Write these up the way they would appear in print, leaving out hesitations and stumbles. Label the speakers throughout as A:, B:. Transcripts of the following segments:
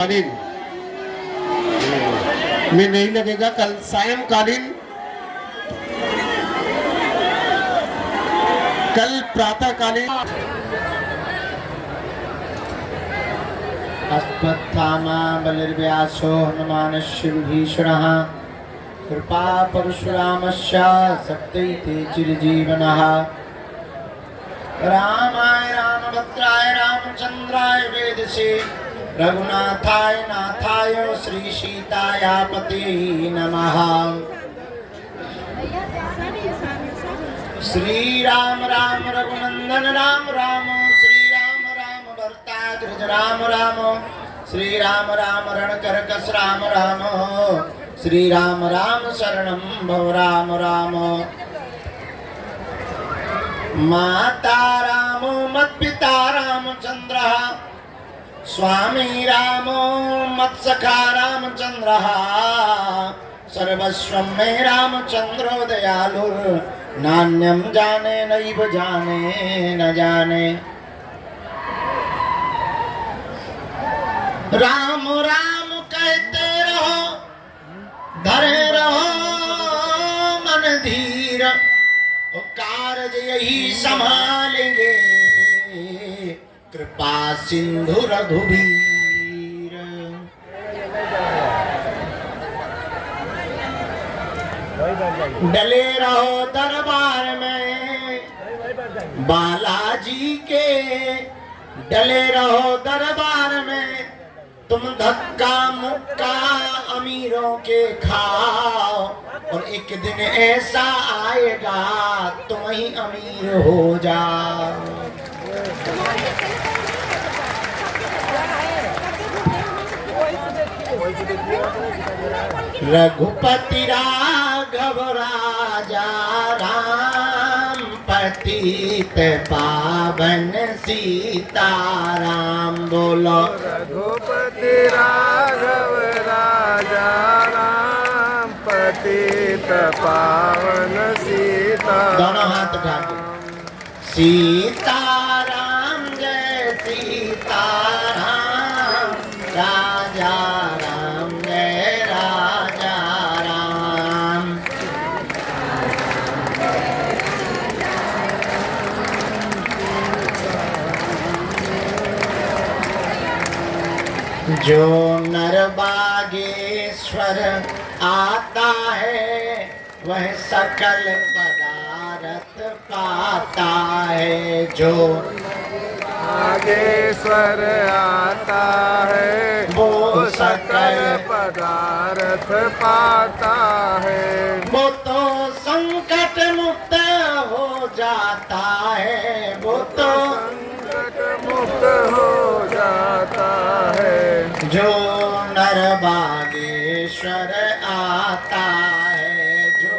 A: में नहीं लगेगा। कल सायंकालीन, कल प्रातःकालीन
B: अस्मत्थामा बलिर्व्यासो हनुमानस्य विभीषणः कृपा परशुरामस्य सत्यैते चिरजीवनः। रामाय रामभद्राय रामचंद्राय वेदसे रघुनाथाय नाथाय श्री सीतायापते नमः। श्री राम राम रघुनंदन राम राम, श्री राम राम भरताग्रज राम राम, श्री राम राम रणकरकस राम राम, श्री राम राम शरणं भव राम राम। माता रामो मत्पिता रामचंद्रः, स्वामी रामो मत्सखा रामचंद्रः, सर्वस्वं मे रामचंद्रो दयालुर्, नान्यं जाने नैव जाने न जाने। राम राम कहते रहो, धरे रहो मन धीर, कार्य यही संभालेंगे कृपा सिंधु रघुवीर। डले रहो दरबार में बालाजी के, डले रहो दरबार में, तुम धक्का मुक्का अमीरों के खाओ, और एक दिन ऐसा आएगा तुम ही अमीर हो जाओ। रघुपति राघव राजा राम, पतित पावन सीताराम। बोलो
C: रघुपति राघव राजा राम, पतित पावन सीता।
B: दोनों हाथ उठा के सीताराम जय सीताराम, राजा राम जय राजा राम। जो नर बागेश्वर आता है वह सकल पदार्थ पाता है। जो
C: नागेश्वर आता है वो सकल पदार्थ पाता है।
B: वो तो संकट मुक्त हो जाता है, वो तो
C: संकट मुक्त हो जाता है।
B: जो नर बागेश्वर आता है, जो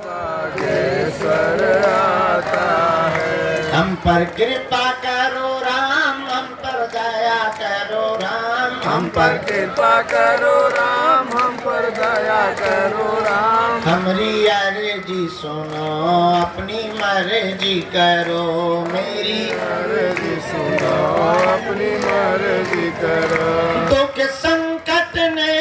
C: बागेश्वर आता है।
B: हम पर कृपा करो राम, हम पर दया करो राम,
C: हम पर कृपा करो राम, हम पर दया करो राम।
B: हमारी अर्जी सुनो, अपनी मर्जी करो, मेरी
C: मर्जी सुनो, अपनी मर्जी करो।
B: दुख संकट ने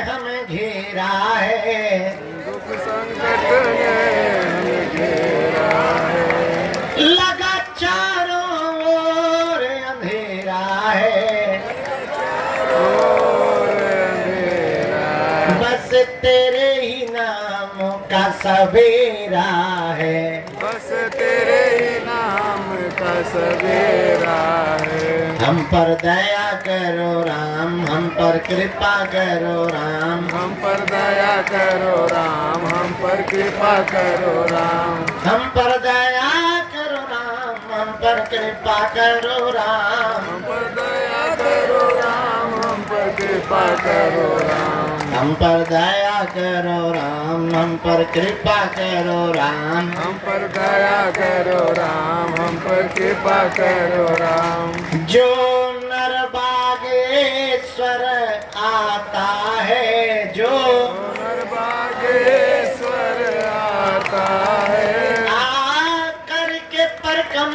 B: हमें घेरा है,
C: दुख संकट ने हमें घेरा है।
B: लगा चारों ओर अंधेरा है,
C: और अंधेरा
B: बस तेरे ही नाम का सवेरा है।
C: बस तेरे ही नाम का सवेरा है।
B: हम पर दया करो राम, हम पर कृपा करो राम,
C: हम पर दया करो राम, हम पर कृपा करो राम।
B: हम पर दया करो राम, हम पर कृपा करो राम।
C: हम पर दया करो राम, हम पर कृपा करो राम।
B: हम पर दया करो राम, हम पर कृपा करो राम।
C: हम पर दया करो राम, हम पर कृपा करो राम।
B: जो नर बागेश्वर आता है, जो
C: नर बागेश्वर आता है,
B: आकर के परकम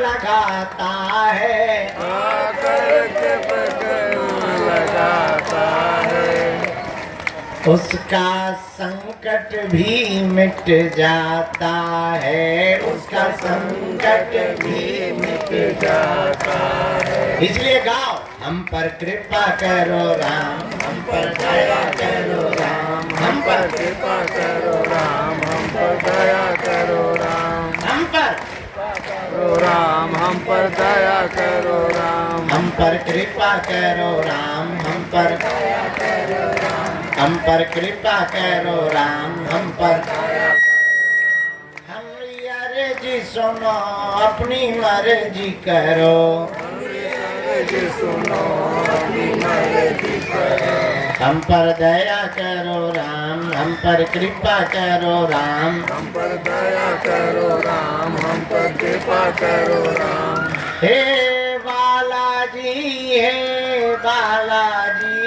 B: लगाता है,
C: आकर के पकड़
B: उसका संकट भी मिट जाता है, उसका संकट भी मिट जाता है। इसलिए गाओ, हम पर कृपा करो राम, हम पर दया करो राम, हम पर
C: कृपा करो राम, हम पर दया करो राम,
B: हम पर
C: करो राम, हम पर दया करो राम,
B: हम पर कृपा करो राम, हम पर दया करो राम, हम पर कृपा करो राम, हम पर हमारी अर्जी सुनो, अपनी मर्जी करो,
C: जी सुनो अपनी मर्जी करो,
B: हम पर दया करो राम, हम पर कृपा करो राम,
C: हम पर दया करो राम, हम पर कृपा करो राम।
B: हे बालाजी, हे बालाजी,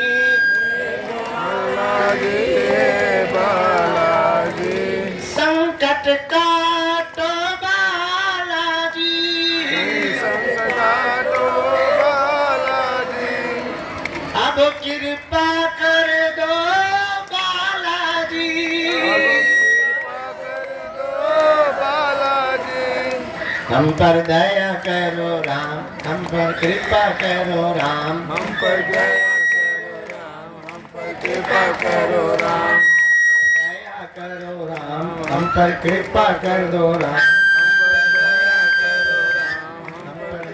C: बालाजी हे बालाजी,
B: संकट काटो बालाजी,
C: संकट काटो बालाजी,
B: अब कृपा कर दो बालाजी,
C: कृपा कर दो बालाजी,
B: हम पर दया करो राम, हम पर कृपा करो राम,
C: हम पर दया करो राम, हम पर कृपा करो राम,
B: दया करो राम, हम पर कृपा कर दो राम,
C: हम पर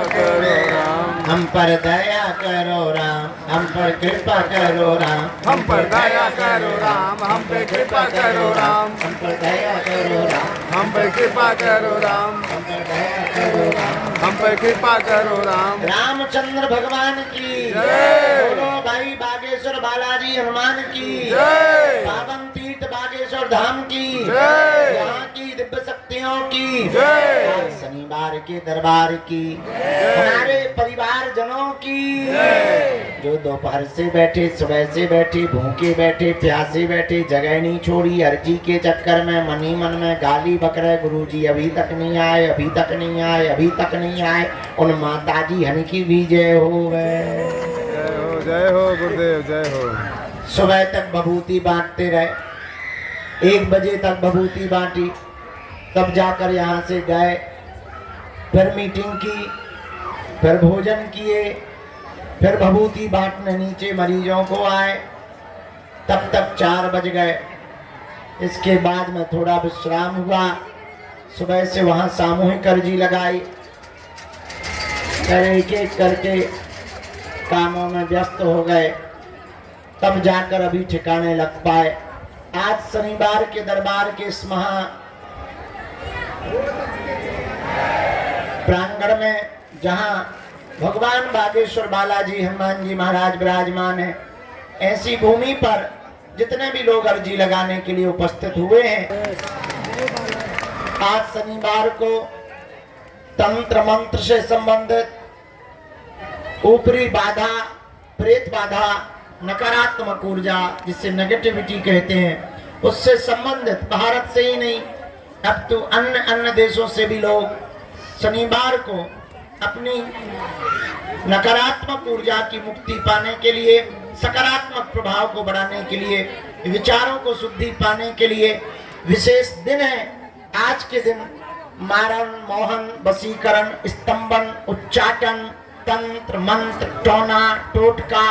C: दया करो राम,
B: हम पर दया करो राम, हम पर कृपा करो राम,
C: हम पर दया करो राम, हम पे कृपा करो राम,
B: हम पर दया करो राम,
C: हम पे कृपा करो राम,
B: हम पर दया करो राम,
C: हम पे कृपा करो राम।
B: रामचंद्र भगवान की
C: जय।
B: बोलो भाई बागेश्वर बालाजी हनुमान की
C: जय।
B: पावन तीर्थ बागेश्वर धाम की
C: जय।
B: यहाँ की दिव्य शक्तियों की
C: जय।
B: आज शनिवार के दरबार की हमारे परिवार जनों की जो दोपहर से बैठे, सुबह से बैठे, भूखे बैठे, प्यासे बैठे, जगह नहीं छोड़ी, अर्जी के चक्कर में मन ही मन में गाली बक रहे, गुरुजी अभी तक नहीं आए, अभी तक नहीं आए, अभी तक नहीं आए, उन माताजी हन की भी जय हो
C: जय हो गुरुदेव, जय हो।
B: सुबह तक भभूति बांटते रहे, 1 बजे तक भभूति बांटी, तब जाकर यहाँ से गए, फिर मीटिंग की, फिर भोजन किए, फिर भभूति बांटने नीचे मरीजों को आए, तब तक 4 बज गए। इसके बाद में थोड़ा विश्राम हुआ, सुबह से वहाँ सामूहिक अर्जी लगाई, फिर एक एक करके कामों में व्यस्त हो गए, तब जाकर अभी ठिकाने लग पाए। आज शनिवार के दरबार के इस महा प्रांगण में जहां भगवान बागेश्वर बालाजी हनुमान जी महाराज विराजमान है, ऐसी भूमि पर जितने भी लोग अर्जी लगाने के लिए उपस्थित हुए हैं, आज शनिवार को तंत्र मंत्र से संबंधित ऊपरी बाधा, प्रेत बाधा, नकारात्मक ऊर्जा जिसे नेगेटिविटी कहते हैं, उससे संबंधित भारत से ही नहीं अब तो अन्य देशों से भी लोग शनिवार को अपनी नकारात्मक ऊर्जा की मुक्ति पाने के लिए, सकारात्मक प्रभाव को बढ़ाने के लिए, विचारों को शुद्धि पाने के लिए विशेष दिन है। आज के दिन मारण, मोहन, वशीकरण, स्तंभन, उच्चाटन, तंत्र मंत्र, टोना टोटका,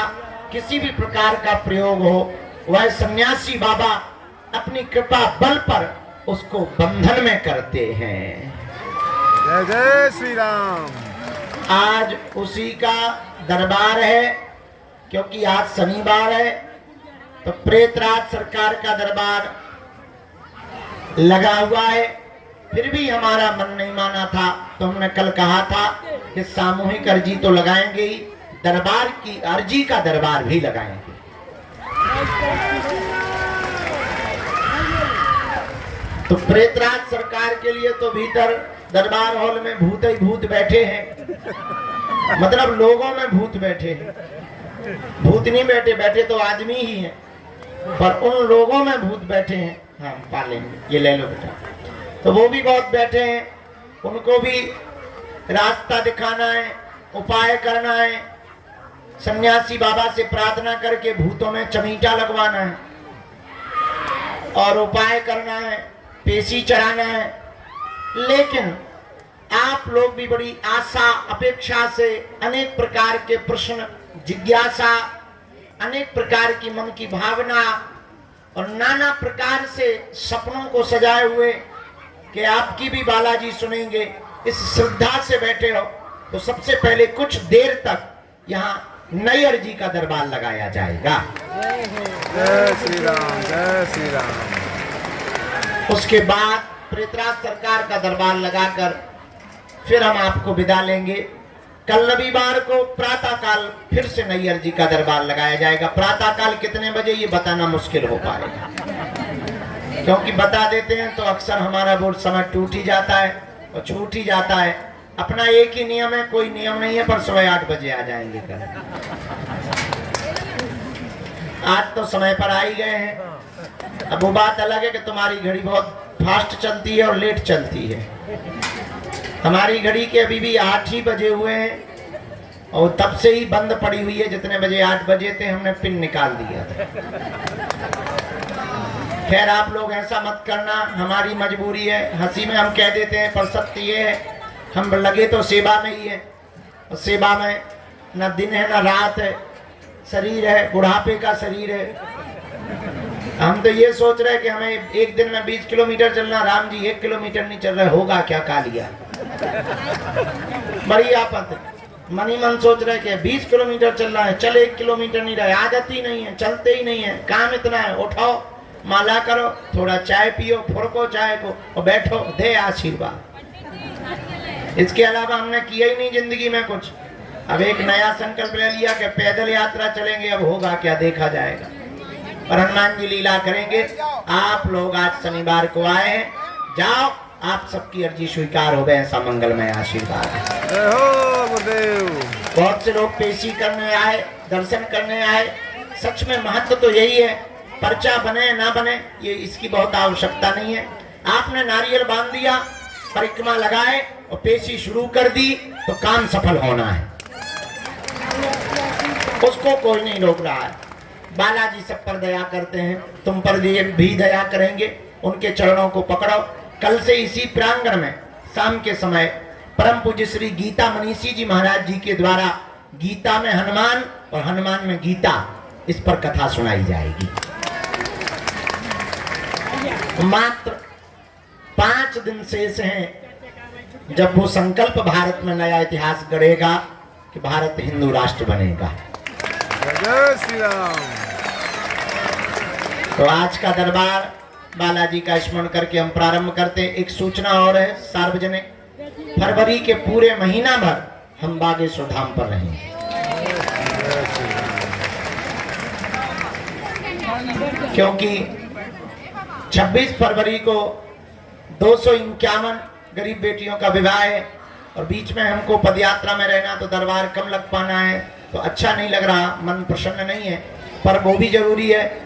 B: किसी भी प्रकार का प्रयोग हो, वह सन्यासी बाबा अपनी कृपा बल पर उसको बंधन में करते हैं।
C: जय जय श्री राम।
B: आज उसी का दरबार है, क्योंकि आज शनिवार है, तो प्रेतराज सरकार का दरबार लगा हुआ है। फिर भी हमारा मन नहीं माना था, तो हमने कल कहा था कि सामूहिक अर्जी तो लगाएंगे ही, दरबार की अर्जी का दरबार भी लगाएंगे। तो प्रेतराज सरकार के लिए तो भीतर दरबार हॉल में भूत ही भूत बैठे हैं, मतलब लोगों में भूत बैठे हैं, भूत नहीं बैठे, बैठे तो आदमी ही हैं, पर उन लोगों में भूत बैठे हैं। हाँ पालेंगे, ये ले लो बेटा। तो वो भी बहुत बैठे हैं, उनको भी रास्ता दिखाना है, उपाय करना है, सन्यासी बाबा से प्रार्थना करके भूतों में चमीटा लगवाना है। और उपाय करना है, पेशी चढ़ाना है। लेकिन आप लोग भी बड़ी आशा अपेक्षा से अनेक प्रकार के प्रश्न, जिज्ञासा, अनेक प्रकार की मन की भावना और नाना प्रकार से सपनों को सजाए हुए कि आपकी भी बालाजी सुनेंगे, इस श्रद्धा से बैठे हो। तो सबसे पहले कुछ देर तक यहाँ नैयर जी का दरबार लगाया जाएगा।
C: जय श्री राम, जय श्री राम।
B: उसके बाद प्रेतराज सरकार का दरबार लगाकर फिर हम आपको विदा लेंगे। कल रविवार को प्रातः काल फिर से नैयर जी का दरबार लगाया जाएगा। प्रातः काल कितने बजे ये बताना मुश्किल हो पाएगा, क्योंकि बता देते हैं तो अक्सर हमारा वो समय टूट ही जाता है और छूट ही जाता है। अपना एक ही नियम है, कोई नियम नहीं है, पर 8:15 बजे आ जाएंगे कल। आज तो समय पर आ ही गए हैं। अब वो बात अलग है कि तुम्हारी घड़ी बहुत फास्ट चलती है और लेट चलती है। हमारी घड़ी के अभी भी 8 ही बजे हुए हैं और तब से ही बंद पड़ी हुई है। जितने बजे 8 बजे थे हमने पिन निकाल दिया था। खैर आप लोग ऐसा मत करना, हमारी मजबूरी है। हंसी में हम कह देते हैं, पर सत्य ये है हम लगे तो सेवा में ही है, और सेवा में न दिन है न रात है, शरीर है, बुढ़ापे का शरीर है। हम तो ये सोच रहे हैं कि हमें एक दिन में 20 किलोमीटर चलना, राम जी 1 किलोमीटर नहीं चल रहे, होगा क्या कालिया। बड़ी आफत है। मन ही मन सोच रहे कि 20 किलोमीटर चल रहा है, चल 1 किलोमीटर नहीं रहे, आदत ही नहीं है, चलते ही नहीं है, काम इतना है। उठाओ, माला करो, थोड़ा चाय पियो, फुरको चाय को और बैठो, दे आशीर्वाद। इसके अलावा हमने किया ही नहीं जिंदगी में कुछ। अब एक नया संकल्प ले लिया कि पैदल यात्रा चलेंगे, अब होगा क्या देखा जाएगा। पर हनुमान जी लीला करेंगे। आप लोग आज शनिवार को आए हैं, जाओ, आप सबकी अर्जी स्वीकार हो गए, ऐसा मंगलमय आशीर्वाद है।
C: जय हो गुरुदेव।
B: बहुत से लोग पेशी करने आए, दर्शन करने आए। सच में महत्व तो यही है, पर्चा बने ना बने ये इसकी बहुत आवश्यकता नहीं है। आपने नारियल बांध दिया, परिक्रमा लगाए और पेशी शुरू कर दी तो काम सफल होना है, उसको कोई नहीं रोक रहा है। बालाजी सब पर दया करते हैं, तुम पर भी दया करेंगे। उनके चरणों को पकड़ो। कल से इसी प्रांगण में शाम के समय परम पूज्य श्री गीता मनीषी जी महाराज जी के द्वारा गीता में हनुमान और हनुमान में गीता, इस पर कथा सुनाई जाएगी। मात्र 5 दिन शेष हैं जब वो संकल्प भारत में नया इतिहास गढ़ेगा कि भारत हिंदू राष्ट्र बनेगा।
C: जय श्री राम।
B: तो आज का दरबार बालाजी का स्मरण करके हम प्रारंभ करते हैं। एक सूचना और है सार्वजनिक, फरवरी के पूरे महीना भर हम बागेश्वर धाम पर रहेंगे। क्योंकि 26 फरवरी को 251 गरीब बेटियों का विवाह है और बीच में हमको पदयात्रा में रहना, तो दरबार कम लग पाना है, तो अच्छा नहीं लग रहा, मन प्रसन्न नहीं है। पर वो भी जरूरी है,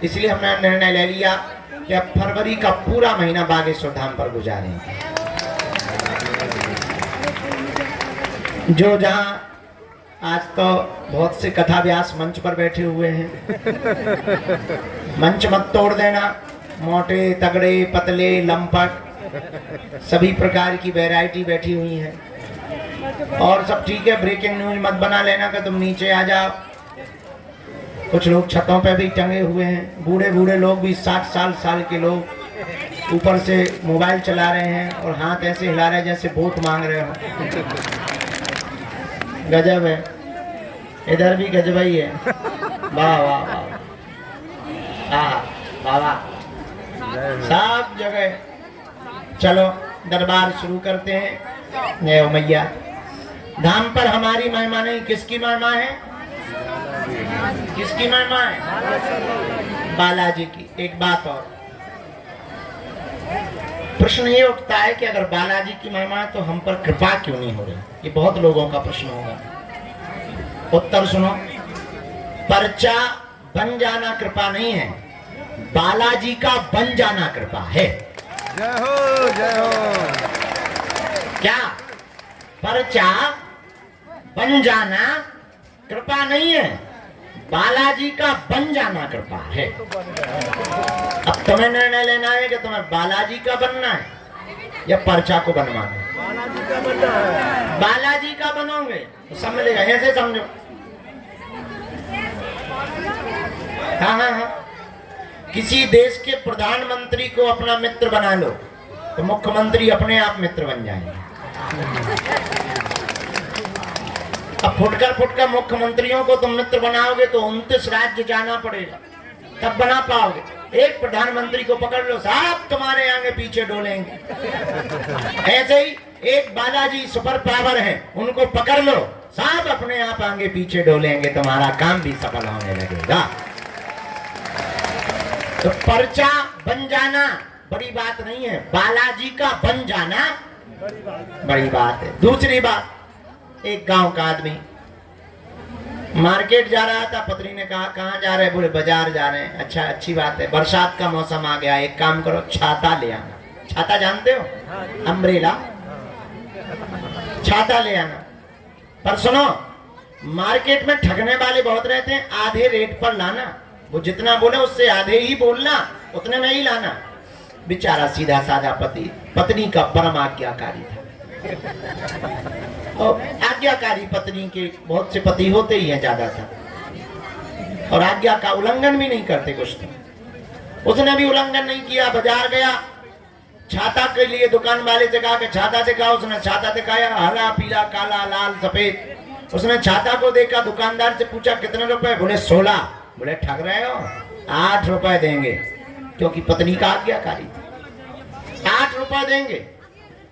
B: इसलिए हमने निर्णय ले लिया कि अब फरवरी का पूरा महीना बागेश्वर धाम पर गुजारेंगे। जो जहां आज तो बहुत से कथा व्यास मंच पर बैठे हुए हैं, मंच मत तोड़ देना। मोटे, तगड़े, पतले, लंपट, सभी प्रकार की वैरायटी बैठी हुई है। और सब ठीक है, ब्रेकिंग न्यूज मत बना लेना कि तुम नीचे आ जाओ। कुछ लोग छतों पे भी टंगे हुए हैं, बूढ़े बूढ़े लोग भी, 60 साल के लोग ऊपर से मोबाइल चला रहे हैं और हाथ ऐसे हिला रहे हैं जैसे वोट मांग रहे हो। गजब है, इधर भी गजब ही है। वाह वाह वाह, वाह वाह, सब जगह। चलो दरबार शुरू करते हैं। जय हो मैया। धाम पर हमारी महिमा नहीं, किसकी महिमा है? किसकी महिमा है? बालाजी की। एक बात और, प्रश्न ये उठता है कि अगर बालाजी की महिमा है तो हम पर कृपा क्यों नहीं हो रही? ये बहुत लोगों का प्रश्न होगा। उत्तर सुनो, पर्चा बन जाना कृपा नहीं है, बालाजी का बन जाना कृपा है।
C: जय हो, जय हो।
B: क्या पर्चा बन जाना कृपा नहीं है, बालाजी का बन जाना कृपा है। अब तुम्हें निर्णय लेना है कि तुम्हें बालाजी का बनना है या पर्चा को बनवाना है। बालाजी का बनोगे तो सब मिलेगा, ऐसे समझो। हाँ, किसी देश के प्रधानमंत्री को अपना मित्र बना लो तो मुख्यमंत्री अपने आप मित्र बन जाएंगे। अब फुटकर मुख्यमंत्रियों को तुम मित्र बनाओगे तो 29 राज्य जाना पड़ेगा, तब बना पाओगे। एक प्रधानमंत्री को पकड़ लो, साहब तुम्हारे आगे पीछे डोलेंगे। ऐसे ही एक बालाजी सुपर पावर है, उनको पकड़ लो, साहब अपने आप आगे पीछे डोलेंगे, तुम्हारा काम भी सफल होने लगेगा। तो पर्चा बन जाना बड़ी बात नहीं है, बालाजी का बन जाना बड़ी बात है। दूसरी बात, एक गांव का आदमी मार्केट जा रहा था, पत्नी ने कहा कहाँ जा रहे हैं? बोले बाजार जा रहे हैं। अच्छा, अच्छी बात है, बरसात का मौसम आ गया, एक काम करो छाता ले आना। छाता जानते हो? अम्ब्रेला, छाता ले आना। पर सुनो, मार्केट में ठगने वाले बहुत रहते हैं, आधे रेट पर लाना। वो जितना बोले उससे आधे ही बोलना, उतने में ही लाना। बेचारा सीधा साधा पति, पत्नी का परम आज्ञाकारी था। और आज्ञाकारी पत्नी के बहुत से पति होते ही हैं ज्यादा था, और आज्ञा का उल्लंघन भी नहीं करते कुछ तो। उसने भी उल्लंघन नहीं किया, बाजार गया, छाता के लिए दुकान वाले से कहा कि छाता दिखाओ। उसने छाता दिखाया, हरा पीला काला लाल सफेद। उसने छाता को देखा, दुकानदार से पूछा कितने रुपए? बोले 16। बोले ठग रहे हो, 8 रुपए देंगे, क्योंकि पत्नी का आज्ञाकारी थी। 8 रुपए देंगे।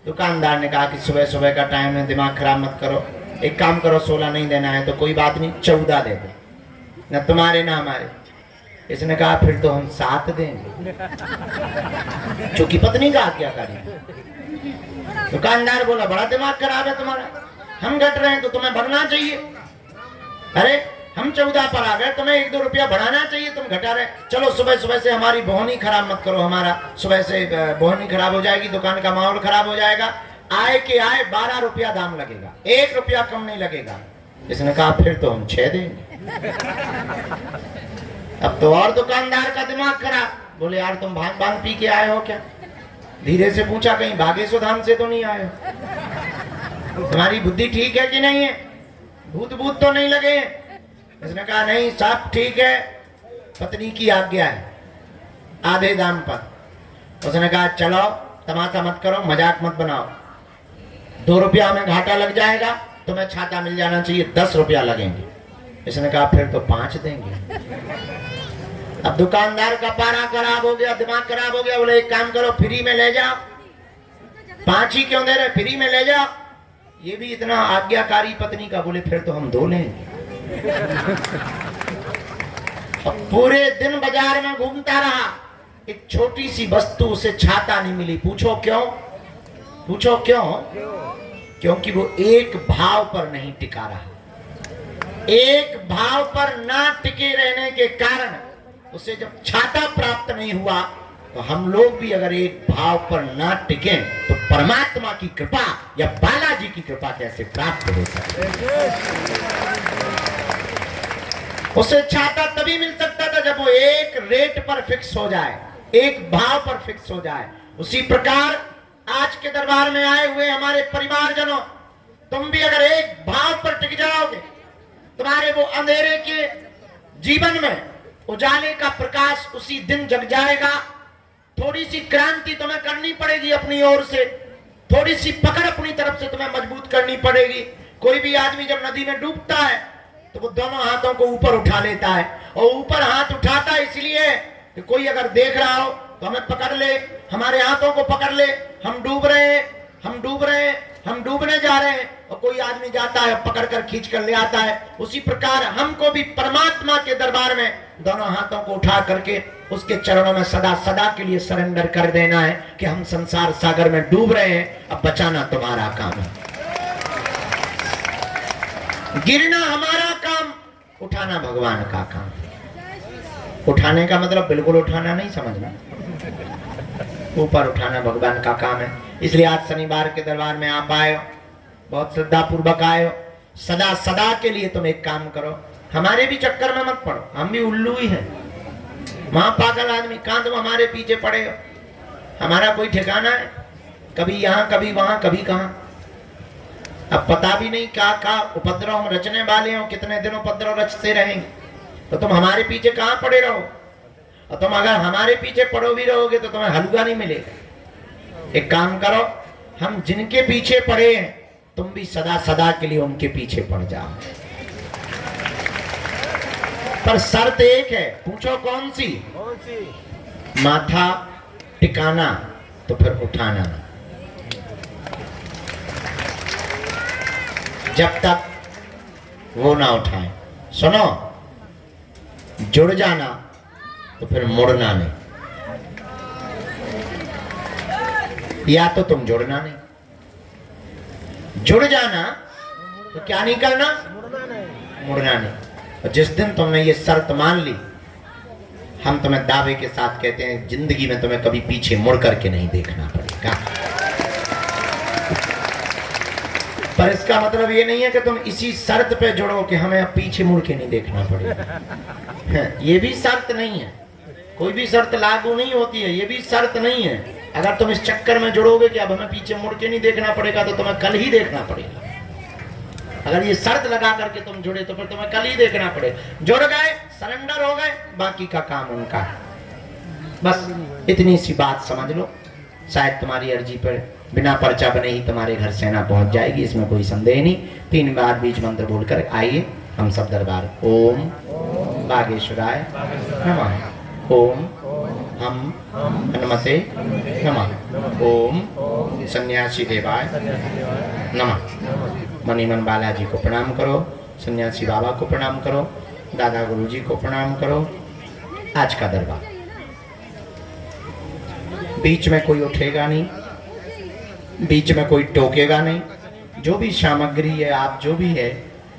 B: दुकानदार ने कहा कि सुबह सुबह का टाइम है, दिमाग खराब मत करो, एक काम करो 16 नहीं देना है तो कोई बात नहीं, 14 दे दो, न तुम्हारे ना हमारे। इसने कहा फिर तो हम 7 देंगे, क्योंकि पत्नी का आज्ञाकारी। दुकानदार बोला बड़ा दिमाग खराब है तुम्हारा, हम घट रहे हैं तो तुम्हें बढ़ना चाहिए। अरे हम 14 पर आ गए, तुम्हें 1-2 रुपया बढ़ाना चाहिए, तुम घटा रहे। चलो सुबह सुबह से हमारी बोहनी खराब मत करो, हमारा सुबह से बोहनी खराब हो जाएगी, दुकान का माहौल खराब हो जाएगा। आए के आए 12 रुपया दाम लगेगा, 1 रुपया कम नहीं लगेगा। इसने कहा फिर तो हम 6 देंगे। अब तो और दुकानदार का दिमाग खराब। बोले यार तुम भांग पी के आए हो क्या? धीरे से पूछा कहीं बागेश्वर धाम से तो नहीं आए हो? तुम्हारी बुद्धि ठीक है कि नहीं है? भूत तो नहीं लगे? इसने कहा नहीं सब ठीक है, पत्नी की आज्ञा है, आधे दाम पर। उसने कहा चलो तमाशा मत करो, मजाक मत बनाओ, 2 रुपया हमें घाटा लग जाएगा, तुम्हें छाता मिल जाना चाहिए, 10 रुपया लगेंगे। इसने कहा फिर तो 5 देंगे। अब दुकानदार का पारा खराब हो गया, दिमाग खराब हो गया। बोले एक काम करो फ्री में ले जाओ। 5 ही क्यों दे रहे, फ्री में ले जाओ। ये भी इतना आज्ञाकारी पत्नी का। बोले फिर तो हम 2 लेंगे। पूरे दिन बाजार में घूमता रहा, एक छोटी सी वस्तु उसे छाता नहीं मिली। पूछो क्यों? पूछो क्यों? क्योंकि वो एक भाव पर नहीं टिका रहा। एक भाव पर ना टिके रहने के कारण उसे जब छाता प्राप्त नहीं हुआ, तो हम लोग भी अगर एक भाव पर ना टिके तो परमात्मा की कृपा या बालाजी की कृपा कैसे प्राप्त हो सकती? उसे छाता तभी मिल सकता था जब वो एक रेट पर फिक्स हो जाए, एक भाव पर फिक्स हो जाए। उसी प्रकार आज के दरबार में आए हुए हमारे परिवारजनों, तुम भी अगर एक भाव पर टिक जाओगे, तुम्हारे वो अंधेरे के जीवन में उजाले का प्रकाश उसी दिन जग जाएगा। थोड़ी सी क्रांति तुम्हें करनी पड़ेगी अपनी ओर से, थोड़ी सी पकड़ अपनी तरफ से तुम्हें मजबूत करनी पड़ेगी। कोई भी आदमी जब नदी में डूबता है तो वो दोनों हाथों को ऊपर उठा लेता है, और ऊपर हाथ उठाता है इसलिए कि कोई अगर देख रहा हो तो हमें पकड़ ले, हमारे हाथों को पकड़ ले, हम डूब रहे हैं, हम डूब रहे हैं, हम डूबने जा रहे हैं, और कोई आदमी जाता है पकड़ कर खींच कर ले आता है। उसी प्रकार हमको भी परमात्मा के दरबार में दोनों हाथों को उठा करके उसके चरणों में सदा सदा के लिए सरेंडर कर देना है कि हम संसार सागर में डूब रहे हैं, अब बचाना तुम्हारा काम है, गिरना हमारा काम, उठाना भगवान का काम। उठाने का मतलब बिल्कुल उठाना नहीं समझना, ऊपर उठाना भगवान का काम है। इसलिए आज शनिवार के दरबार में आप आए हो, बहुत श्रद्धा पूर्वक आए हो। सदा सदा के लिए तुम एक काम करो, हमारे भी चक्कर में मत पड़ो, हम भी उल्लू ही हैं, वहां पागल आदमी। कहां तुम हमारे पीछे पड़े हो? हमारा कोई ठिकाना है? कभी यहाँ कभी वहां कभी कहां। अब पता भी नहीं क्या उपद्रव हम रचने वाले हो, कितने दिन उपद्रव रचते रहेंगे। तो तुम हमारे पीछे कहां पड़े रहो? और तुम अगर हमारे पीछे पड़ो भी रहोगे तो तुम्हें हलवा नहीं मिलेगा। एक काम करो, हम जिनके पीछे पड़े हैं तुम भी सदा सदा के लिए उनके पीछे पड़ जाओ। पर शर्त एक है, पूछो कौन सी? माथा टिकाना तो फिर उठाना नहीं। जब तक वो ना उठाए। सुनो, जुड़ जाना तो फिर मुड़ना नहीं। या तो तुम जुड़ना नहीं, जुड़ जाना तो क्या नहीं करना? मुड़ना नहीं। और जिस दिन तुमने ये शर्त मान ली, हम तुम्हें दावे के साथ कहते हैं जिंदगी में तुम्हें कभी पीछे मुड़ करके नहीं देखना पड़ेगा। पर इसका मतलब ये नहीं है कि तुम इसी शर्त पे जुड़ो कि हमें अब पीछे मुड़ के नहीं देखना पड़ेगा। ये भी शर्त नहीं है, कोई भी शर्त लागू नहीं होती है, ये भी शर्त नहीं है। अगर तुम इस चक्कर में जुड़ोगे कि अब हमें पीछे मुड़ के नहीं देखना पड़ेगा तो तुम्हें कल ही देखना पड़ेगा। अगर ये शर्त लगा करके तुम जुड़े तो फिर तुम्हें कल ही देखना पड़ेगा। जुड़ गए, सरेंडर हो गए, बाकी का काम उनका है। बस इतनी सी बात समझ लो। शायद तुम्हारी अर्जी पर बिना पर्चा बने ही तुम्हारे घर सेना पहुंच जाएगी, इसमें कोई संदेह नहीं। 3 बार बीज मंत्र बोलकर आइए हम सब दरबार। ओम बागेश्वराय नमः, ओम हम हनुमते नमः, ओम सन्यासी देवाय नमः। मणिमन बालाजी को प्रणाम करो, सन्यासी बाबा को प्रणाम करो, दादा गुरुजी को प्रणाम करो। आज का दरबार बीच में कोई उठेगा नहीं, बीच में कोई टोकेगा नहीं। जो भी सामग्री है, आप जो भी है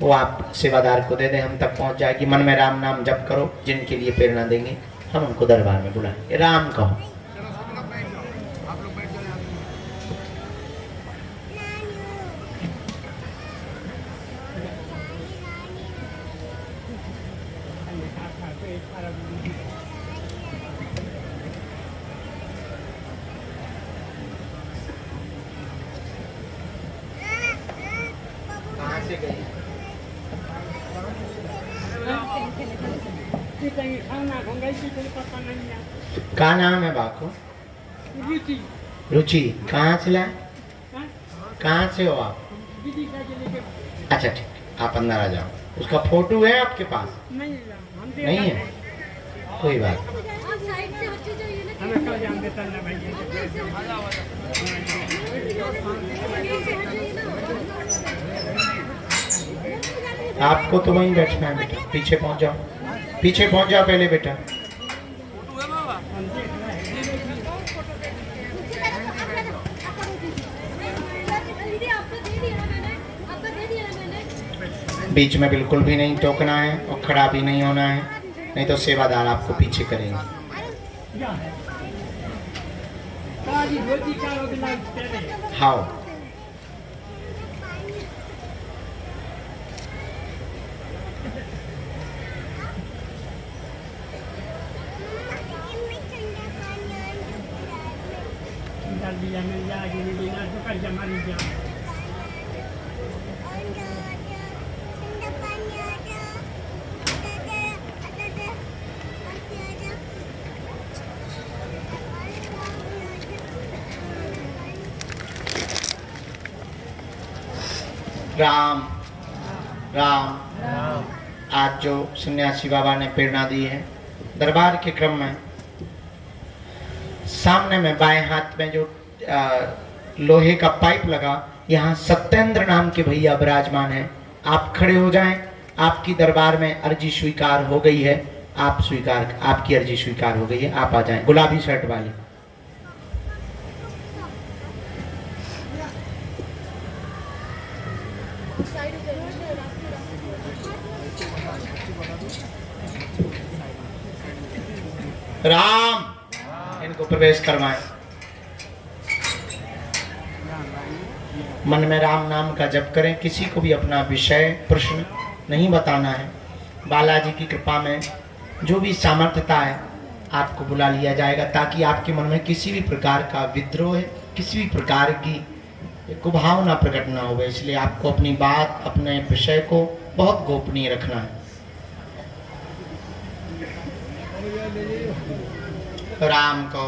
B: वो आप सेवादार को दे दें, हम तक पहुंच जाएगी। मन में राम नाम जप करो, जिनके लिए प्रेरणा देंगे हम उनको दरबार में बुलाएंगे। राम कहो। कहाँ से गई? क्या नाम है बाको? रुचि। कहाँ से लाए? कहाँ से हो आप? अच्छा ठीक, आप अंदर आ जाओ। उसका फोटो है आपके पास? नहीं है, कोई बात। आपको तो वहीं बैठना है बेटा, पीछे पहुंच जाओ, पीछे पहुंच जाओ पहले बेटा। बीच में बिल्कुल भी नहीं टोकना है और खड़ा भी नहीं होना है, नहीं तो सेवादार आपको पीछे करेंगे। हाओ राम राम। आज जो सन्यासी बाबा ने प्रेरणा दी है दरबार के क्रम में, सामने में बाएं हाथ में जो लोहे का पाइप लगा, यहाँ सत्येंद्र नाम के भैया विराजमान हैं। आप खड़े हो जाएं। आपकी दरबार में अर्जी स्वीकार हो गई है, आप स्वीकार, आपकी अर्जी स्वीकार हो गई है, आप आ जाएं। गुलाबी शर्ट वाली। राम, इनको प्रवेश करवाएं। मन में राम नाम का जप करें। किसी को भी अपना विषय प्रश्न नहीं बताना है, बालाजी की कृपा में जो भी सामर्थ्यता है आपको बुला लिया जाएगा, ताकि आपके मन में किसी भी प्रकार का विद्रोह, किसी भी प्रकार की कुभावना प्रकट ना हो। इसलिए आपको अपनी बात, अपने विषय को बहुत गोपनीय रखना है। राम को,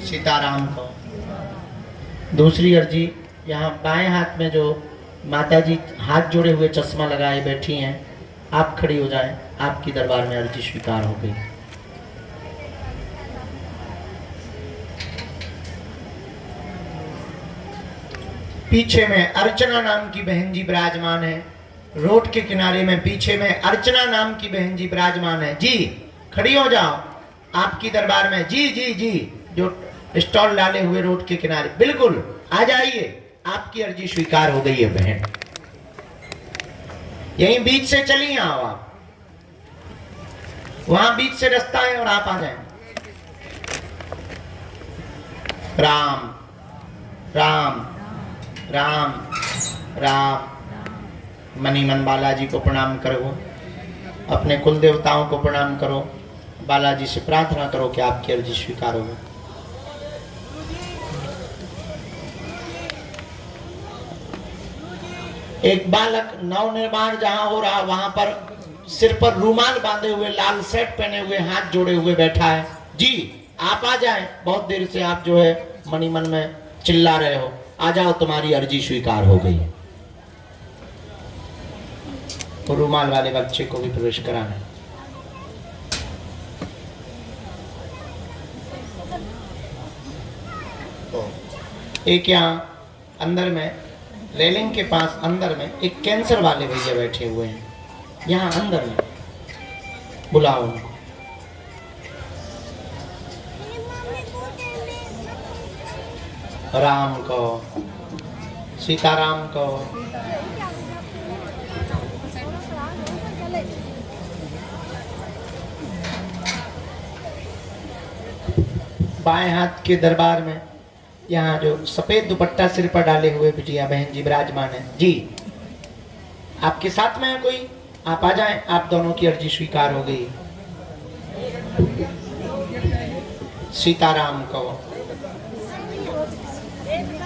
B: सीताराम को। दूसरी अर्जी, यहाँ बाएं हाथ में जो माता जी हाथ जोड़े हुए चश्मा लगाए बैठी हैं, आप खड़ी हो जाएं। आपकी दरबार में अर्जी स्वीकार हो गई। पीछे में अर्चना नाम की बहन जी विराजमान है। रोड के किनारे में पीछे में अर्चना नाम की बहन जी विराजमान है। जी खड़ी हो जाओ आपकी दरबार में। जी जी जी, जो स्टॉल डाले हुए रोड के किनारे, बिल्कुल आ जाइए। आपकी अर्जी स्वीकार हो गई है बहन। यहीं बीच से चलिए, आओ आप, वहां बीच से रास्ता है और आप आ जाए। राम राम राम राम। मनी मन बालाजी को प्रणाम करो, अपने कुल देवताओं को प्रणाम करो, बालाजी से प्रार्थना करो कि आपकी अर्जी स्वीकार हो। एक बालक नवनिर्माण जहां हो रहा, वहां पर सिर पर रूमाल बांधे हुए, लाल शर्ट पहने हुए, हाथ जोड़े हुए बैठा है। जी आप आ जाएं। बहुत देर से आप जो है मनी मन में चिल्ला रहे हो, आ जाओ, तुम्हारी अर्जी स्वीकार हो गई है। तो रूमाल वाले बच्चे को भी प्रवेश कराना। एक यहाँ अंदर में रेलिंग के पास अंदर में एक कैंसर वाले भैया बैठे हुए हैं, यहाँ अंदर में, बुलाओ उनको। राम को, सीताराम को। बाएं हाथ के दरबार में यहाँ जो सफेद दुपट्टा सिर पर डाले हुए बिटिया बहन जी विराजमान है। जी आपके साथ में है कोई, आप आ जाएं। आप दोनों की अर्जी स्वीकार हो गई। सीताराम को।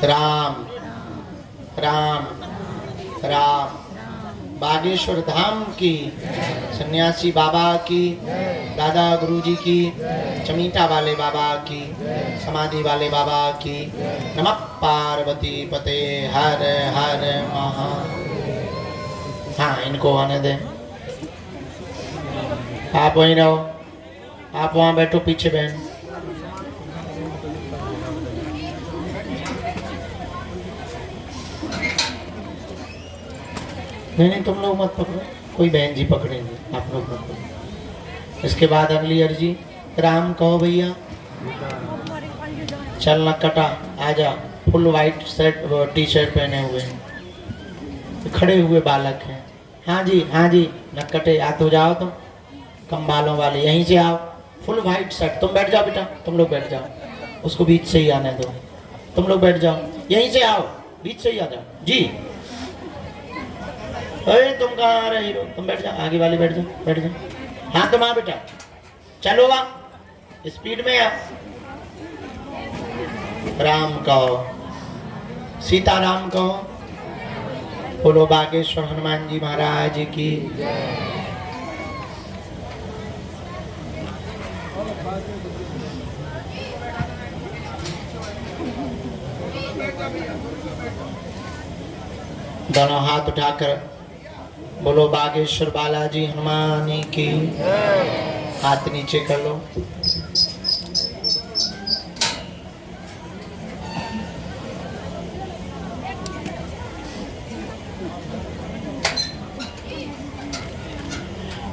B: राम राम राम। बागेश्वर धाम की, सन्यासी बाबा की, दादा गुरुजी की, चमीटा वाले बाबा की, समाधि वाले बाबा की। नमः पार्वती पते हर हर महा। हाँ इनको आने दें। आप वहीं रहो, आप वहां बैठो पीछे बहन। नहीं तुम लोग मत पकड़ो, कोई बहन जी पकड़ेंगे, आप लोग मत पकड़ो। इसके बाद अगली अर्जी, राम कहो भैया। चल नक्कटा आजा। Full white shirt T shirt पहने हुए हैं, खड़े हुए बालक हैं। हाँ जी नक्कटे आ तो जाओ, तुम कम बालों वाले यहीं से आओ। Full white shirt. तुम बैठ जाओ बेटा, तुम लोग बैठ जाओ, उसको बीच से ही आने दो। तुम लोग बैठ जाओ, यहीं से आओ, बीच से ही आ जाओ। जी अरे तुम कहाँ आ रही हो, तुम बैठ जाओ, आगे वाले बैठ जाओ, बैठ जाओ। हाँ तुम आ बेटा, चलो आ, स्पीड में आ। राम कहो, सीताराम कहो। बोलो बागेश्वर हनुमान जी महाराज की। दोनों हाथ उठाकर बोलो बागेश्वर बालाजी हनुमान की। हाथ नीचे कर लो।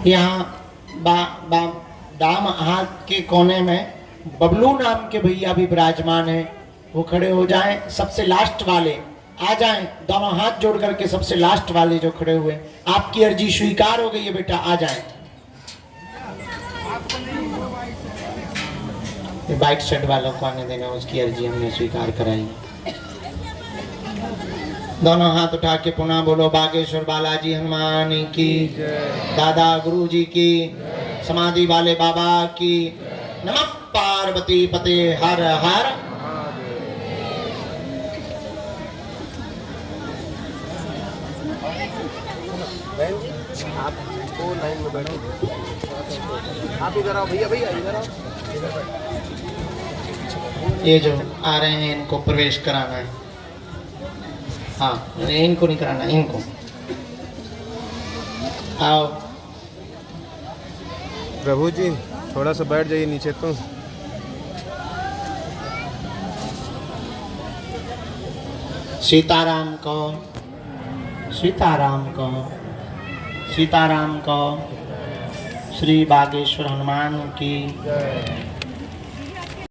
B: यहाँ दाम हाथ के कोने में बबलू नाम के भैया भी विराजमान है, वो खड़े हो जाएं। सबसे लास्ट वाले आ जाएं, दोनों हाथ जोड़ करके सबसे लास्ट वाले जो खड़े हुए। आपकी अर्जी स्वीकार हो गई है बेटा, आ जाएं। वाइट शर्ट वालों को आने देना, उसकी अर्जी हमने स्वीकार कराई। दोनों हाथ उठा के पुनः बोलो बागेश्वर बालाजी हनुमान की, दादा गुरु जी की, समाधि वाले बाबा की। नमः पार्वती पते हर हर।
C: आपको लाइन में बैठो, आप इधर आओ भैया, भैया इधर आओ।
B: ये जो आ रहे हैं इनको प्रवेश कराना है। हाँ, इनको नहीं कराना, इनको आओ।
C: प्रभु जी थोड़ा सा बैठ जाइए नीचे तो।
B: सीताराम को, सीताराम को, सीताराम को। श्री बागेश्वर हनुमान की।